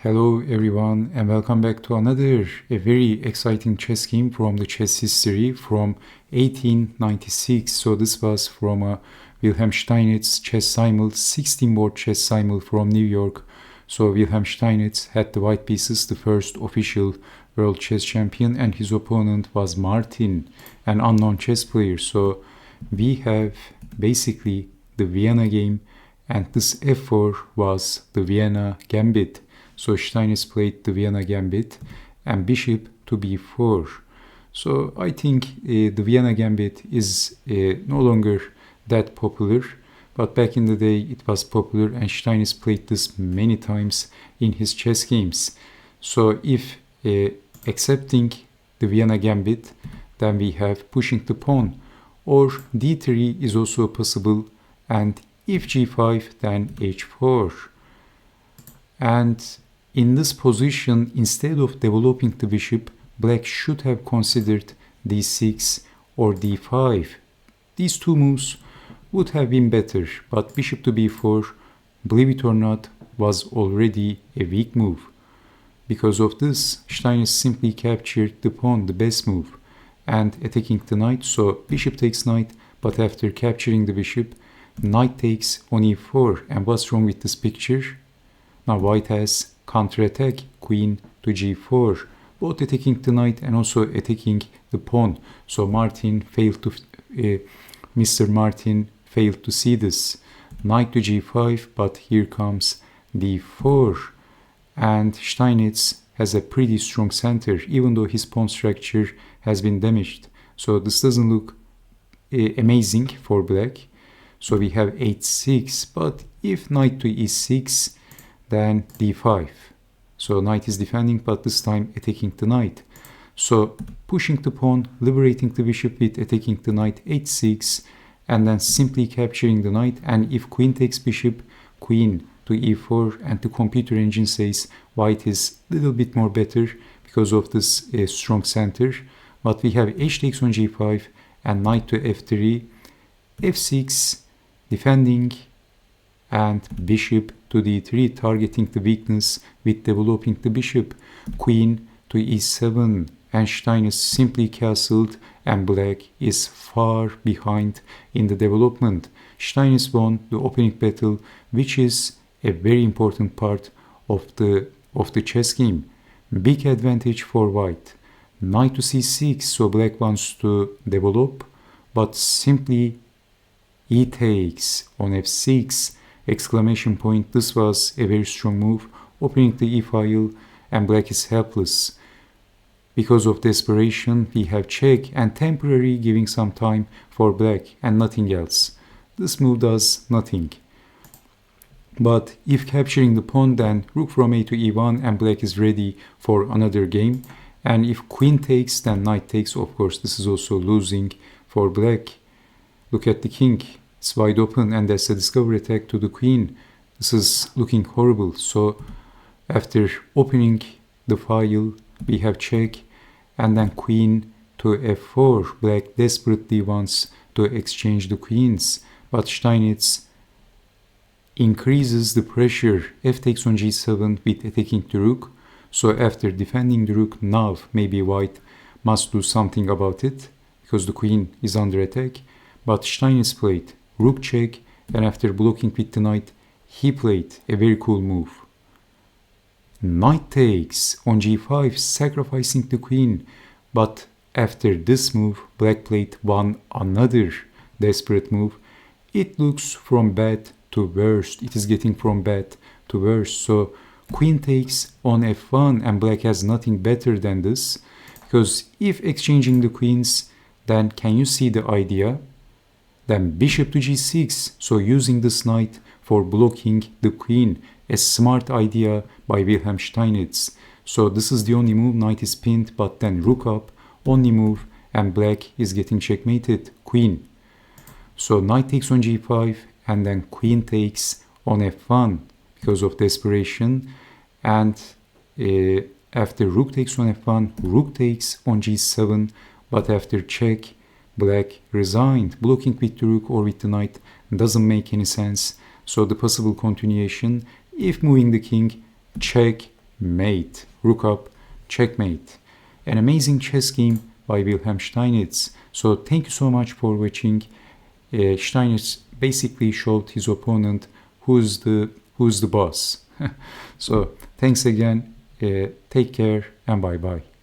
Hello everyone and welcome back to another very exciting chess game from the chess history from 1896. So this was from a Wilhelm Steinitz chess Simul, 16-board chess Simul from New York. So Wilhelm Steinitz had the white pieces, the first official world chess champion, and his opponent was Martin, an unknown chess player. So we have basically the Vienna game, and this f4 was the Vienna Gambit. So Steinitz played the Vienna Gambit and bishop to b4. So I think the Vienna Gambit is no longer that popular, but back in the day it was popular and Steinitz played this many times in his chess games. So if accepting the Vienna Gambit, then we have pushing the pawn, or d3 is also possible, and if g5 then h4. And in this position, instead of developing the bishop, black should have considered d6 or d5. These two moves would have been better, but bishop to b4, believe it or not, was already a weak move. Because of this, Steinitz simply captured the pawn, the best move, and attacking the knight. So bishop takes knight, but after capturing the bishop, knight takes on e4. And what's wrong with this picture? Now white has counterattack, queen to g4, both attacking the knight and also attacking the pawn. So Mr. Martin failed to see this. Knight to g5, but here comes d4. And Steinitz has a pretty strong center, even though his pawn structure has been damaged. So this doesn't look amazing for black. So we have h6, but if knight to e6, then d5. So knight is defending, but this time attacking the knight. So pushing the pawn, liberating the bishop with attacking the knight, h6, and then simply capturing the knight. And if queen takes bishop, queen to e4, and the computer engine says white is a little bit more better because of this strong center. But we have h takes on g5 and knight to f3, f6, defending, and bishop to d3, targeting the weakness with developing the bishop, queen to e7, and Steinitz simply castled, and black is far behind in the development. Steinitz won the opening battle, which is a very important part of the chess game. Big advantage for white. Knight to c6, so black wants to develop, but simply e takes on f6, exclamation point. This was a very strong move, opening the e-file, and black is helpless. Because of desperation, we have check and temporary, giving some time for black and nothing else. This move does nothing. But if capturing the pawn, then rook from a to e1, and black is ready for another game. And if queen takes, then knight takes. Of course, this is also losing for black. Look at the king. It's wide open, and there's a discovery attack to the queen. This is looking horrible. So after opening the file, we have check, and then queen to f4. Black desperately wants to exchange the queens, but Steinitz increases the pressure. F takes on g7 with attacking the rook. So after defending the rook, now maybe white must do something about it because the queen is under attack. But Steinitz played rook check, and after blocking with the knight, he played a very cool move. Knight takes on g5, sacrificing the queen. But after this move, black played another desperate move. It looks from bad to worst. It is getting from bad to worse. So queen takes on f1, and black has nothing better than this. Because if exchanging the queens, then can you see the idea? Then bishop to g6, so using this knight for blocking the queen. A smart idea by Wilhelm Steinitz. So this is the only move, knight is pinned, but then rook up, only move, and black is getting checkmated, queen. So knight takes on g5, and then queen takes on f1 because of desperation. And after rook takes on f1, rook takes on g7, but after check, black resigned. Blocking with the rook or with the knight doesn't make any sense. So the possible continuation, if moving the king, check, mate, rook up, checkmate. An amazing chess game by Wilhelm Steinitz. So thank you so much for watching. Steinitz basically showed his opponent who's the boss. So thanks again. Take care and bye bye.